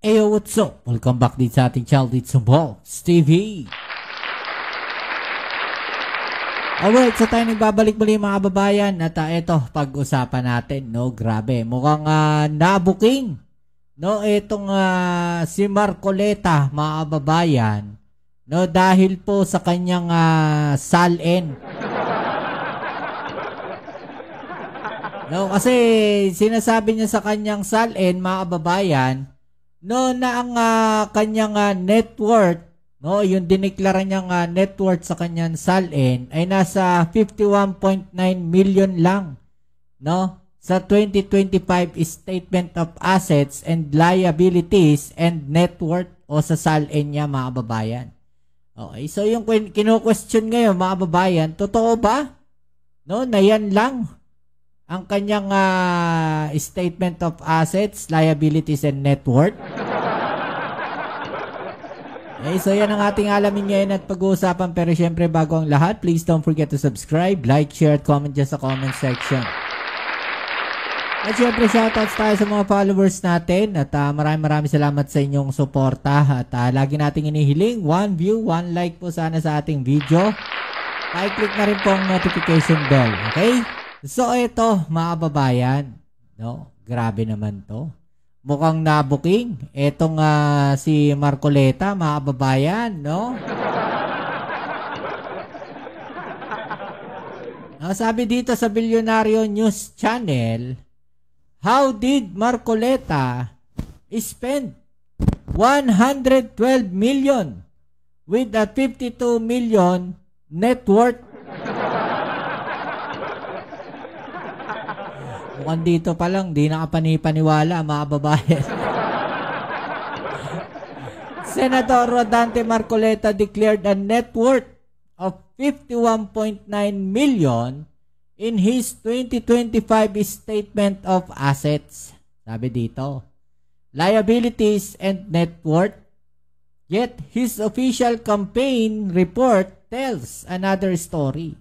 Ayo, what's up? Welcome back dito sa ating channel dito sa Box TV. Alright, so tayo nagbabalik muli mga kababayan. At ito, pag-usapan natin, no? Grabe, mukhang nabuking, no? Itong si Marcoleta, mga kababayan, no? Dahil po sa kanyang salin. No, kasi sinasabi niya sa kanyang salin, mga kababayan, no, na ang kanyang net worth, no, yung dineklara niyang net worth sa kanyang salin ay nasa 51.9 million lang, no, sa 2025 Statement of Assets and Liabilities and Net Worth o sa salin niya, mga kababayan. Okay, so yung kino-question ngayon, mga kababayan, totoo ba, no, na yan lang ang kanyang Statement of Assets, Liabilities, and Net Worth? Okay, so yan ang ating alamin ngayon at pag-uusapan. Pero syempre, bago ang lahat, please don't forget to subscribe, like, share, at comment dyan sa comment section. At syempre, shoutouts tayo sa mga followers natin. At maraming salamat sa inyong suporta. At lagi nating inihiling, 1 view, 1 like po sana sa ating video. I-click na rin po ang notification bell. Okay? So ito, mga kababayan, no, grabe naman to. Mukhang nabuking etong si Marcoleta, mga kababayan, no? Sabi dito sa Bilyonaryo News Channel, how did Marcoleta spend 112 million with a 52 million net worth? Mukhang dito pa lang, di nakapanipaniwala, mga babayan. Senator Rodante Marcoleta declared a net worth of 51.9 million in his 2025 Statement of Assets. Sabi dito, liabilities and net worth. Yet his official campaign report tells another story,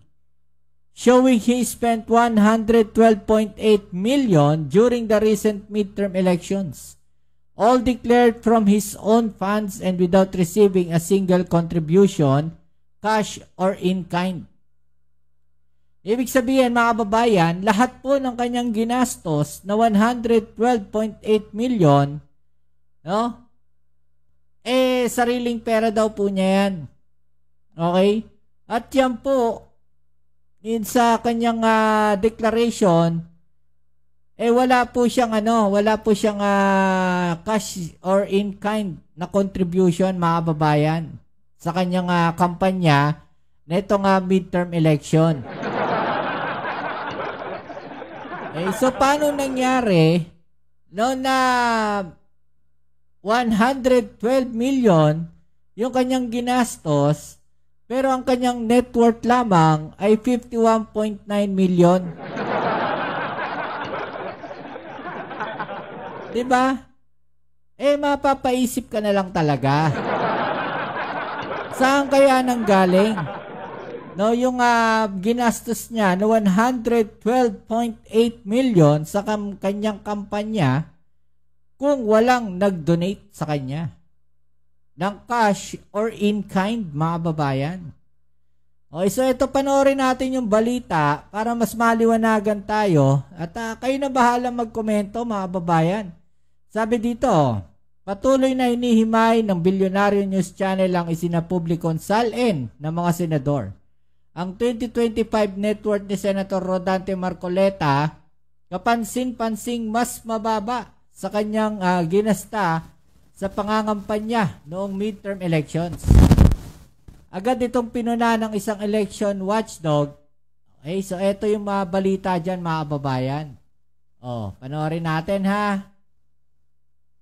showing he spent 112.8 million during the recent midterm elections, all declared from his own funds and without receiving a single contribution, cash or in kind. Ibig sabihin, mga kababayan, lahat po ng kanyang ginastos na 112.8 million, no? Sariling pera daw po niya yan. Okay? At yan po, sa kanyang declaration, wala po siyang cash or in kind na contribution, mga kababayan, sa kanyang kampanya na itong midterm election. So paano nangyari, no, na 112 million yung kanyang ginastos, pero ang kanyang net worth lamang ay 51.9 million. Diba? Mapapaisip ka na lang talaga. Saan kaya nanggaling? No, yung ginastos niya na 112.8 million sa kanyang kampanya kung walang nag-donate sa kanya ng cash or in kind, mga babayan. Okay, so ito, panoorin natin yung balita para mas maliwanagan tayo at kayo na bahala magkomento, mga babayan. Sabi dito, patuloy na hinihimay ng Bilyonaryo News Channel ang isinapublikong salin ng mga senador. Ang 2025 net worth ni Senator Rodante Marcoleta kapansin-pansing mas mababa sa kanyang ginasta sa pangangampanya noong midterm elections. Agad itong pinuna ng isang election watchdog. Okay, so ito yung mga balita dyan, mga kababayan. Panoorin natin, ha.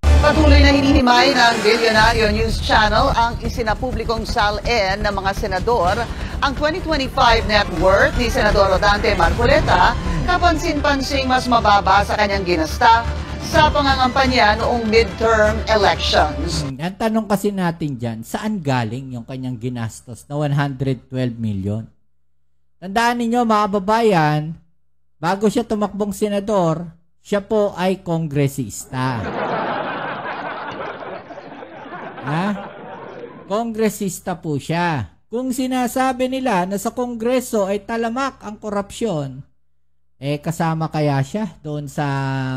Patuloy na hinihimay ng Bilyonaryo News Channel ang isinapublikong salin ng mga senador. Ang 2025 net worth ni Senador Rodante Marcoleta kapansin-pansing mas mababa sa kanyang ginasta sa pangangampanya noong midterm elections. Ang tanong kasi natin dyan, saan galing yung kanyang ginastos na 112 million? Tandaan ninyo, mga kababayan, bago siya tumakbong senador, siya po ay kongresista. Ha? Kongresista po siya. Kung sinasabi nila na sa Kongreso ay talamak ang korupsyon, kasama kaya siya doon sa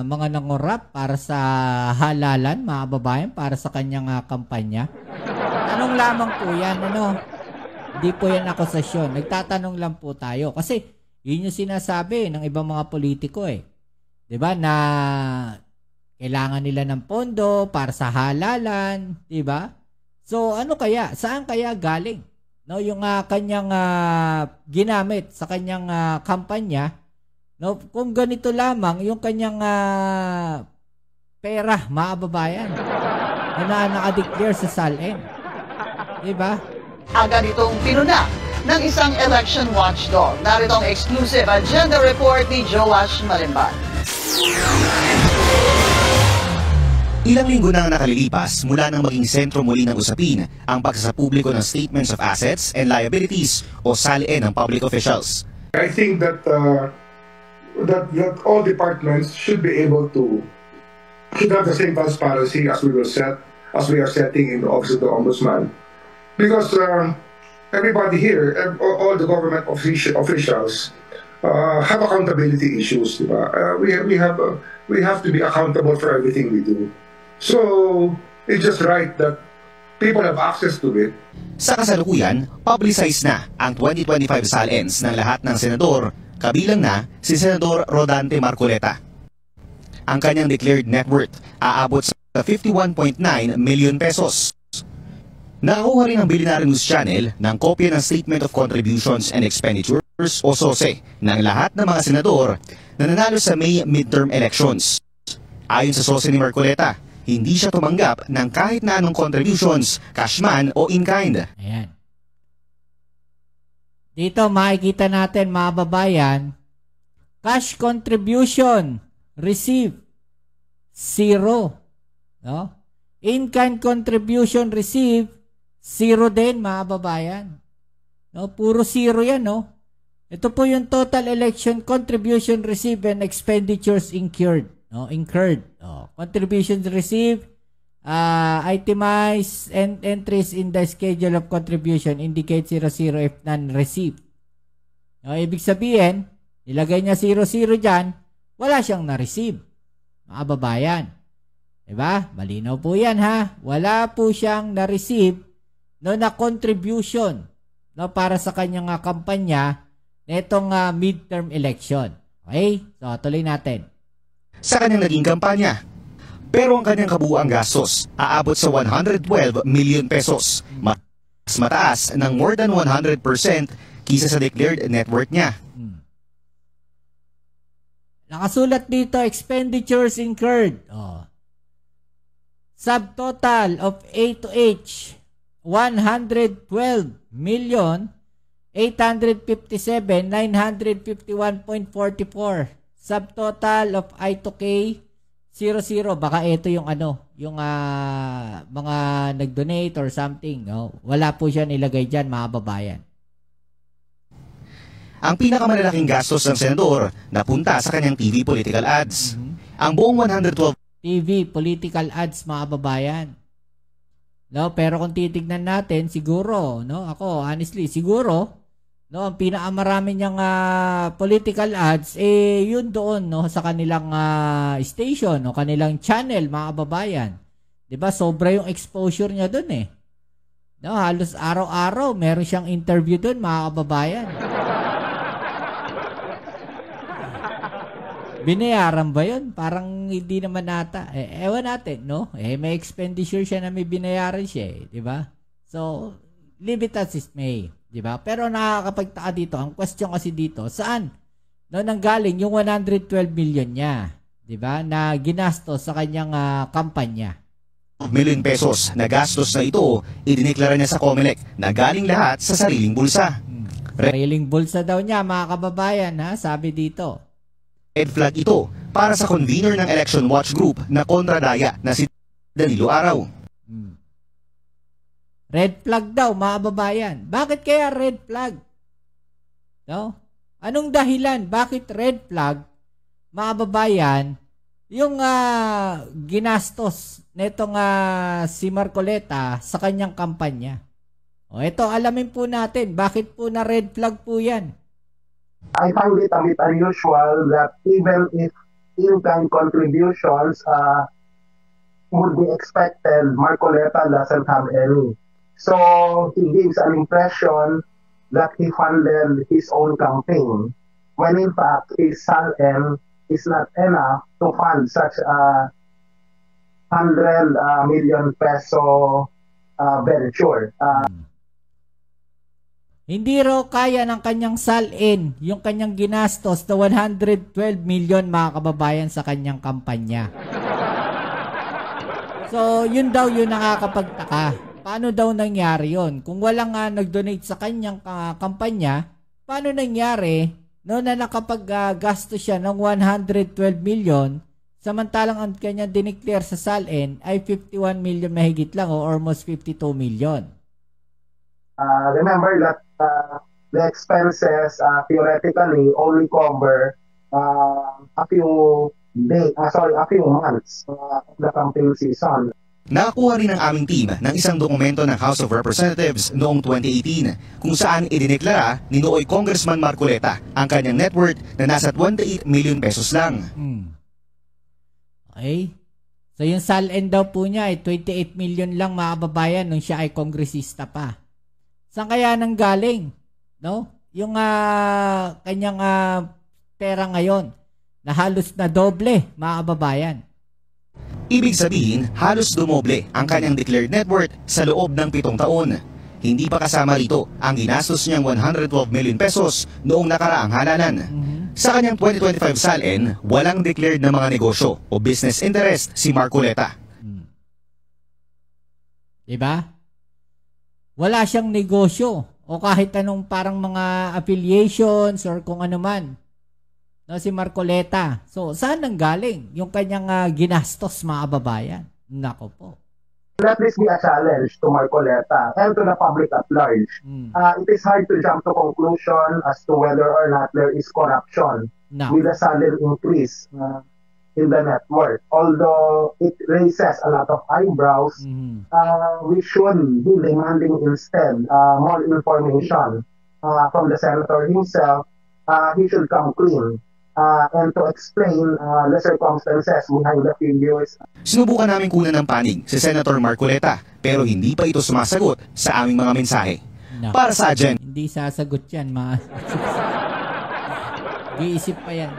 mga nangorap para sa halalan, mga babayan, para sa kanyang kampanya? Tanong lamang po yan, ano? Hindi po yan akusasyon. Nagtatanong lang po tayo. Kasi yun yung sinasabi ng ibang mga politiko eh. 'Di ba na kailangan nila ng pondo para sa halalan, 'di ba? So ano kaya? Saan kaya galing? No, yung kanyang ginamit sa kanyang kampanya, no, kung ganito lamang yung kanyang pera, mga babayan, na naka-declare sa SALN. 'Di ba? Agad itong pinuna ng isang election watchdog. Narito ang exclusive agenda report ni Joash Malimban. Ilang linggo na nakalilipas mula nang maging sentro muli ng usapin ang pagsasapubliko ng Statements of Assets and Liabilities o SALN ng public officials. I think that that all departments should be able to have the same transparency as we are setting in the Office of the Ombudsman, because everybody here, all the government officials have accountability issues, diba? We have to be accountable for everything we do. So, it's just right that people have access to it. Sa kasalukuyan, publicized na ang 2025 SALNs ng lahat ng senador, kabilang na si Senador Rodante Marcoleta. Ang kanyang declared net worth aabot sa 51.9 million pesos. Nakakuha rin ang Billionaire News Channel ng kopya ng Statement of Contributions and Expenditures o SOSE ng lahat ng mga senador na nanalo sa May midterm elections. Ayon sa SOSE ni Marcoleta, hindi siya tumanggap ng kahit na anong contributions, cash man o in-kind. Ayan. Dito makikita natin, mga babayan, cash contribution received, 0. No? In-kind contribution received, 0 din, mga babayan. No? Puro 0 yan, no? Ito po yung total election contribution received and expenditures incurred. No, incurred. Contributions received, itemized, and entries in the schedule of contribution indicate 00 if none received. No, ibig sabihin, nilagay niya 00 dyan, wala siyang na-receive. Mga babayan. Diba? Malinaw po yan, ha? Wala po siyang na-receive na contribution, no, para sa kanyang kampanya netong midterm election. Okay? So, tuloy natin. Sa kanyang naging kampanya. Pero ang kanyang kabuuang gastos aabot sa 112 million pesos. Mas mataas ng more than 100% kisa sa declared net worth niya. Nakasulat dito, expenditures incurred. Subtotal of A to H, 112 million 857,951.44. Subtotal of I to K, 00. Baka ito yung yung mga nag-donate or something. No? Wala po siya nilagay dyan, mga babayan. Ang pinakamalalaking gastos ng senador napunta sa kanyang TV political ads. Ang buong 112 TV political ads, mga babayan. No, pero kung titignan natin, siguro, no, ako honestly, siguro, no, ang pinakamarami niyang political ads yun doon, no, sa kanilang station, no, kanilang channel, mga babayan. 'Di ba? Sobra yung exposure niya doon eh. No, halos araw-araw meron siyang interview doon, mga kababayan. Binayaran ba yun? Parang hindi naman ata. Ewan natin, no? May expenditure siya na may binayaran siya, eh, di ba? So, leave it as it may, di ba? Pero nakakapagtaka dito, ang question kasi dito, saan? No, nanggaling yung 112 million niya, di ba? Na ginastos sa kanyang kampanya. million pesos na gastos na ito, idineklara niya sa COMELEC na galing lahat sa sariling bulsa. Sariling bulsa daw niya, mga kababayan, ha? Sabi dito. Red flag ito para sa convener ng Election Watch Group na kontradaya na si Danilo Araw. Red flag daw, mga babayan. Bakit kaya red flag? No? Anong dahilan? Bakit red flag, mga babayan, yung ginastos netong si Marcoleta sa kanyang kampanya. O ito, alamin po natin, bakit po na red flag po yan? I find it a bit unusual that even if in-kind contributions would be expected, Marcoleta doesn't have any. So he gives an impression that he funded his own campaign, when in fact his SALN is not enough to fund such a 100 million peso venture. Hindi raw kaya ng kanyang SALN yung kanyang ginastos na 112 million mga kababayan sa kanyang kampanya. So, yun daw yung nakakapagtaka. Paano daw nangyari yun? Kung walang nag-donate sa kanyang kampanya, paano nangyari no, na nakapag-gasto siya ng 112 million samantalang ang kanyang dineclare sa SALN ay 51 million mahigit lang o almost 52 million. Remember that the expenses theoretically only cover a few months of the campaign season. Nakakuha rin ng aming team ng isang dokumento ng House of Representatives noong 2018 kung saan idineklara ni nooy Congressman Marcoleta ang kanyang net worth na nasa 28 million pesos lang. Okay. So yung SALN daw po niya ay 28 million lang mga kababayan nung siya ay kongresista pa. Saan kaya nang galing? No? Yung kanyang pera ngayon na halos na doble mga kababayan. Ibig sabihin, halos dumoble ang kanyang declared net worth sa loob ng 7 taon. Hindi pa kasama rito ang ginastos niyang 112 million pesos noong nakaraang halalan. Sa kanyang 2025 SALN, walang declared na mga negosyo o business interest si Marcoleta. Diba? Wala siyang negosyo o kahit anong parang mga affiliations or kung ano man. No, si Marcoleta. So, saan nang galing yung kanyang ginastos mga kababayan? Nako po. Let this be a challenge to Marcoleta and to the public at large. It is hard to jump to conclusion as to whether or not there is corruption with a sudden increase in the net worth. Although it raises a lot of eyebrows, we should be demanding instead more information from the senator himself. He should come clean and to explain the circumstances behind the figures. Sinubukan namin kunan ng panig si Senator Marcoleta pero hindi pa ito sumasagot sa aming mga mensahe. Para sa agenda. Hindi sasagot yan, Giisip pa yan.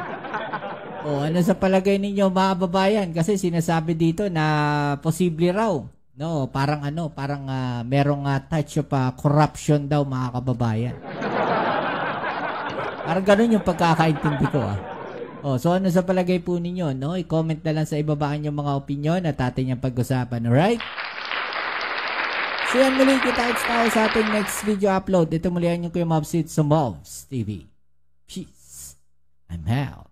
O ano sa palagay ninyo mga kababayan? Kasi sinasabi dito na posible raw. No, parang merong touch of corruption daw mga kababayan. Parang ganun yung pagkakaintindi ko so ano sa palagay po ninyo, no? I-comment na lang sa ibabaan yung mga opinion at atin yung pag-usapan, alright? So yan muli, kita-kits tayo sa ating next video upload. Ito muli ang yung Kuya Mobs sa Mobs TV. Peace. I'm out.